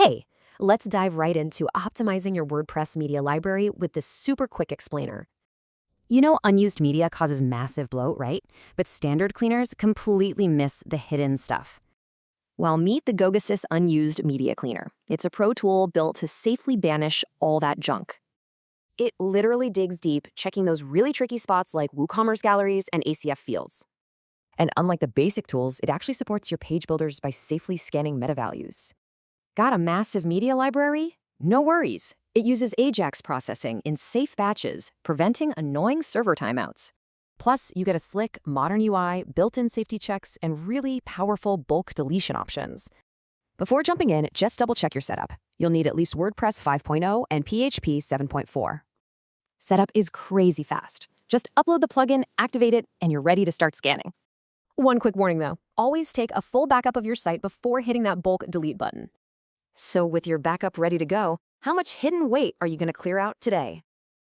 Hey, let's dive right into optimizing your WordPress media library with this super quick explainer. You know, unused media causes massive bloat, right? But standard cleaners completely miss the hidden stuff. Well, meet the Gogasys Unused Media Cleaner. It's a pro tool built to safely banish all that junk. It literally digs deep, checking those really tricky spots like WooCommerce galleries and ACF fields. And unlike the basic tools, it actually supports your page builders by safely scanning meta values. Got a massive media library? No worries. It uses AJAX processing in safe batches, preventing annoying server timeouts. Plus, you get a slick, modern UI, built-in safety checks, and really powerful bulk deletion options. Before jumping in, just double-check your setup. You'll need at least WordPress 5.0 and PHP 7.4. Setup is crazy fast. Just upload the plugin, activate it, and you're ready to start scanning. One quick warning though, always take a full backup of your site before hitting that bulk delete button. So with your backup ready to go, how much hidden weight are you going to clear out today?